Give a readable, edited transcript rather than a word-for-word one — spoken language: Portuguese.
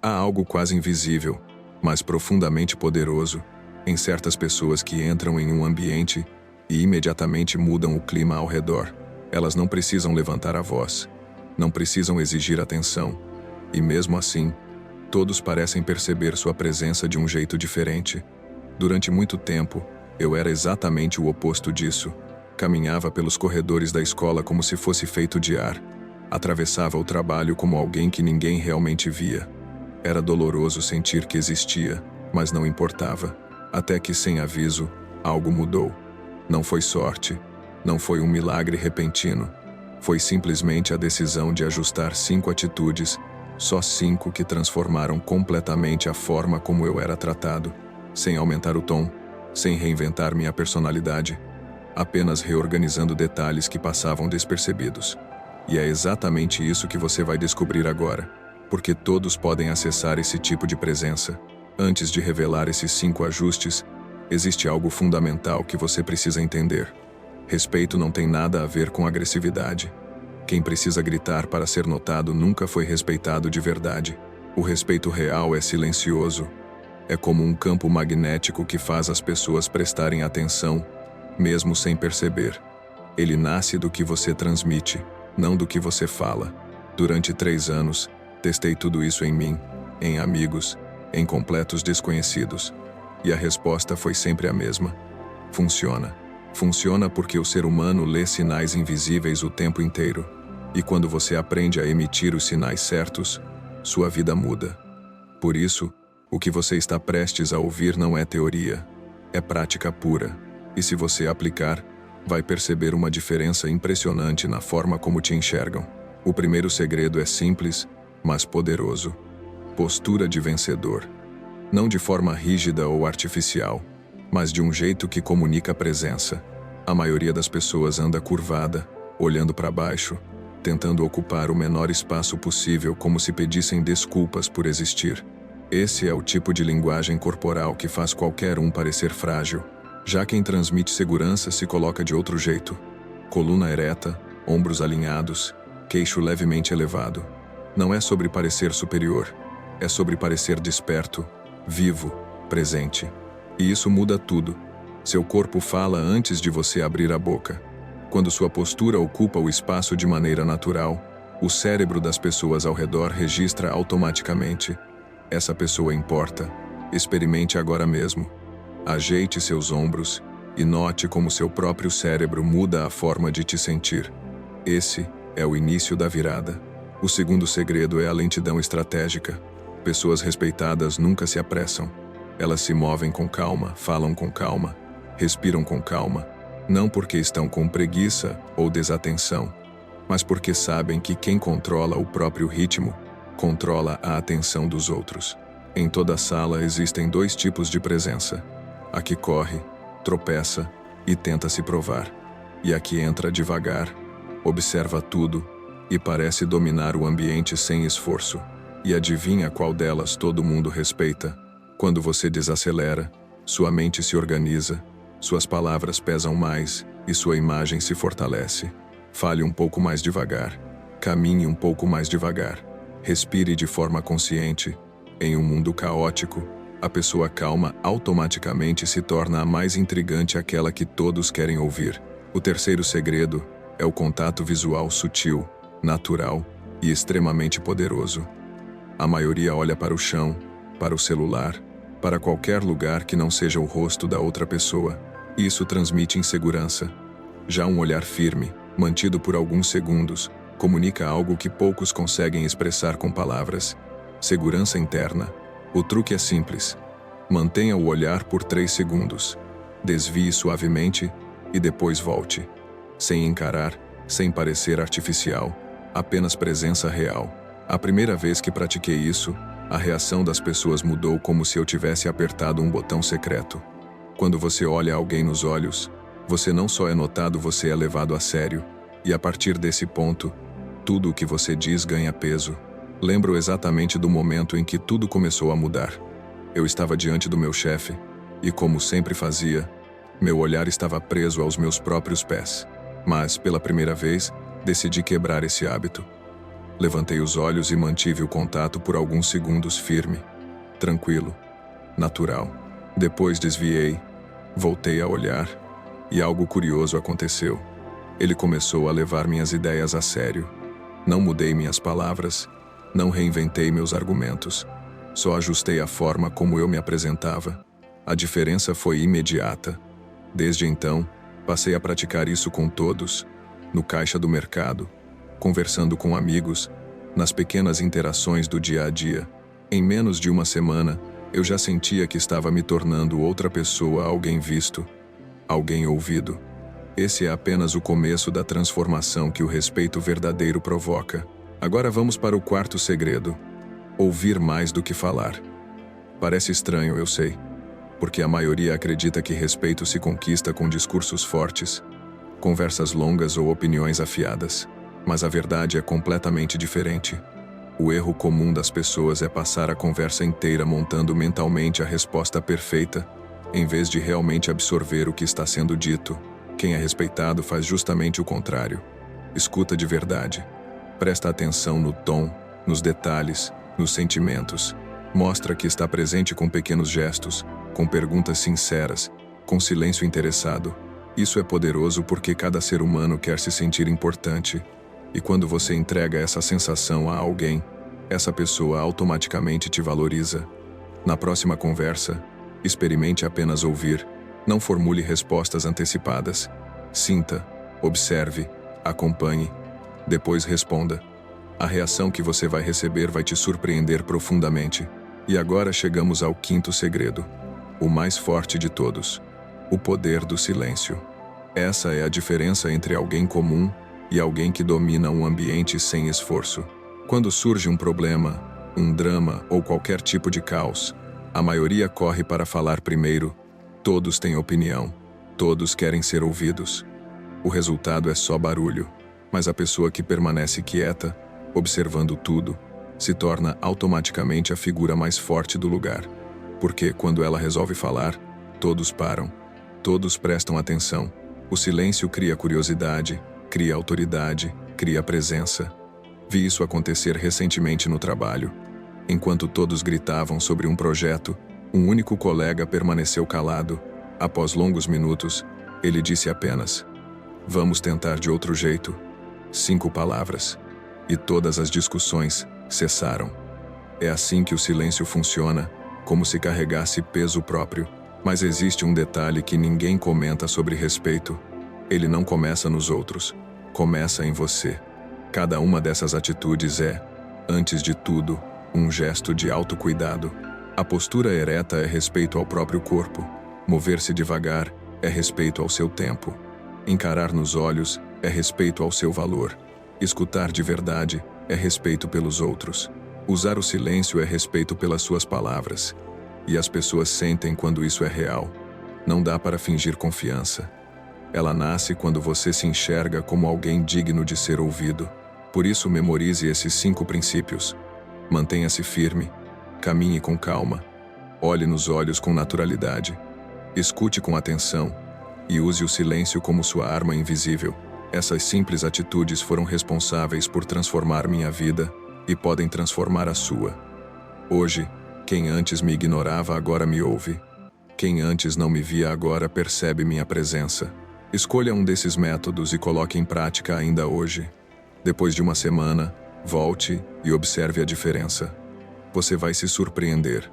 Há algo quase invisível, mas profundamente poderoso, em certas pessoas que entram em um ambiente e imediatamente mudam o clima ao redor. Elas não precisam levantar a voz, não precisam exigir atenção, e mesmo assim, todos parecem perceber sua presença de um jeito diferente. Durante muito tempo, eu era exatamente o oposto disso. Caminhava pelos corredores da escola como se fosse feito de ar. Atravessava o trabalho como alguém que ninguém realmente via. Era doloroso sentir que existia, mas não importava. Até que, sem aviso, algo mudou. Não foi sorte, não foi um milagre repentino. Foi simplesmente a decisão de ajustar 5 atitudes, só 5 que transformaram completamente a forma como eu era tratado, sem aumentar o tom, sem reinventar minha personalidade, apenas reorganizando detalhes que passavam despercebidos. E é exatamente isso que você vai descobrir agora, porque todos podem acessar esse tipo de presença. Antes de revelar esses 5 ajustes, existe algo fundamental que você precisa entender. Respeito não tem nada a ver com agressividade. Quem precisa gritar para ser notado nunca foi respeitado de verdade. O respeito real é silencioso. É como um campo magnético que faz as pessoas prestarem atenção, mesmo sem perceber. Ele nasce do que você transmite, não do que você fala. Durante 3 anos, testei tudo isso em mim, em amigos, em completos desconhecidos. E a resposta foi sempre a mesma. Funciona. Funciona porque o ser humano lê sinais invisíveis o tempo inteiro. E quando você aprende a emitir os sinais certos, sua vida muda. Por isso, o que você está prestes a ouvir não é teoria, é prática pura. E se você aplicar, vai perceber uma diferença impressionante na forma como te enxergam. O primeiro segredo é simples, mas poderoso. Postura de vencedor. Não de forma rígida ou artificial, mas de um jeito que comunica presença. A maioria das pessoas anda curvada, olhando para baixo, tentando ocupar o menor espaço possível como se pedissem desculpas por existir. Esse é o tipo de linguagem corporal que faz qualquer um parecer frágil. Já quem transmite segurança se coloca de outro jeito. Coluna ereta, ombros alinhados, queixo levemente elevado. Não é sobre parecer superior, é sobre parecer desperto, vivo, presente. E isso muda tudo. Seu corpo fala antes de você abrir a boca. Quando sua postura ocupa o espaço de maneira natural, o cérebro das pessoas ao redor registra automaticamente. Essa pessoa importa. Experimente agora mesmo. Ajeite seus ombros e note como seu próprio cérebro muda a forma de te sentir. Esse é o início da virada. O segundo segredo é a lentidão estratégica. Pessoas respeitadas nunca se apressam. Elas se movem com calma, falam com calma, respiram com calma, não porque estão com preguiça ou desatenção, mas porque sabem que quem controla o próprio ritmo, controla a atenção dos outros. Em toda sala existem 2 tipos de presença. A que corre, tropeça e tenta se provar. E a que entra devagar, observa tudo e parece dominar o ambiente sem esforço. E adivinha qual delas todo mundo respeita? Quando você desacelera, sua mente se organiza, suas palavras pesam mais e sua imagem se fortalece. Fale um pouco mais devagar, caminhe um pouco mais devagar, respire de forma consciente. Em um mundo caótico, a pessoa calma automaticamente se torna a mais intrigante, aquela que todos querem ouvir. O terceiro segredo é o contato visual sutil, natural e extremamente poderoso. A maioria olha para o chão, para o celular, para qualquer lugar que não seja o rosto da outra pessoa. Isso transmite insegurança. Já um olhar firme, mantido por alguns segundos, comunica algo que poucos conseguem expressar com palavras. Segurança interna. O truque é simples. Mantenha o olhar por 3 segundos. Desvie suavemente e depois volte. Sem encarar, sem parecer artificial, apenas presença real. A primeira vez que pratiquei isso, a reação das pessoas mudou como se eu tivesse apertado um botão secreto. Quando você olha alguém nos olhos, você não só é notado, você é levado a sério. E a partir desse ponto, tudo o que você diz ganha peso. Lembro exatamente do momento em que tudo começou a mudar. Eu estava diante do meu chefe, e como sempre fazia, meu olhar estava preso aos meus próprios pés. Mas, pela primeira vez, decidi quebrar esse hábito. Levantei os olhos e mantive o contato por alguns segundos firme, tranquilo, natural. Depois desviei, voltei a olhar, e algo curioso aconteceu. Ele começou a levar minhas ideias a sério. Não mudei minhas palavras, não reinventei meus argumentos. Só ajustei a forma como eu me apresentava. A diferença foi imediata. Desde então, passei a praticar isso com todos, no caixa do mercado, conversando com amigos, nas pequenas interações do dia a dia. Em menos de uma semana, eu já sentia que estava me tornando outra pessoa, alguém visto, alguém ouvido. Esse é apenas o começo da transformação que o respeito verdadeiro provoca. Agora vamos para o quarto segredo: ouvir mais do que falar. Parece estranho, eu sei, porque a maioria acredita que respeito se conquista com discursos fortes, conversas longas ou opiniões afiadas. Mas a verdade é completamente diferente. O erro comum das pessoas é passar a conversa inteira montando mentalmente a resposta perfeita, em vez de realmente absorver o que está sendo dito. Quem é respeitado faz justamente o contrário. Escuta de verdade. Presta atenção no tom, nos detalhes, nos sentimentos. Mostra que está presente com pequenos gestos, com perguntas sinceras, com silêncio interessado. Isso é poderoso porque cada ser humano quer se sentir importante. E quando você entrega essa sensação a alguém, essa pessoa automaticamente te valoriza. Na próxima conversa, experimente apenas ouvir. Não formule respostas antecipadas. Sinta, observe, acompanhe. Depois responda. A reação que você vai receber vai te surpreender profundamente. E agora chegamos ao quinto segredo, o mais forte de todos: o poder do silêncio. Essa é a diferença entre alguém comum e alguém que domina um ambiente sem esforço. Quando surge um problema, um drama ou qualquer tipo de caos, a maioria corre para falar primeiro. Todos têm opinião, todos querem ser ouvidos. O resultado é só barulho, mas a pessoa que permanece quieta, observando tudo, se torna automaticamente a figura mais forte do lugar. Porque quando ela resolve falar, todos param, todos prestam atenção. O silêncio cria curiosidade, cria autoridade, cria presença. Vi isso acontecer recentemente no trabalho. Enquanto todos gritavam sobre um projeto, um único colega permaneceu calado. Após longos minutos, ele disse apenas: "Vamos tentar de outro jeito." 5 palavras. E todas as discussões cessaram. É assim que o silêncio funciona, como se carregasse peso próprio. Mas existe um detalhe que ninguém comenta sobre respeito. Ele não começa nos outros, começa em você. Cada uma dessas atitudes é, antes de tudo, um gesto de autocuidado. A postura ereta é respeito ao próprio corpo. Mover-se devagar é respeito ao seu tempo. Encarar nos olhos é respeito ao seu valor. Escutar de verdade é respeito pelos outros. Usar o silêncio é respeito pelas suas palavras. E as pessoas sentem quando isso é real. Não dá para fingir confiança. Ela nasce quando você se enxerga como alguém digno de ser ouvido. Por isso, memorize esses 5 princípios. Mantenha-se firme. Caminhe com calma. Olhe nos olhos com naturalidade. Escute com atenção. E use o silêncio como sua arma invisível. Essas simples atitudes foram responsáveis por transformar minha vida e podem transformar a sua. Hoje, quem antes me ignorava agora me ouve. Quem antes não me via agora percebe minha presença. Escolha um desses métodos e coloque em prática ainda hoje. Depois de uma semana, volte e observe a diferença. Você vai se surpreender.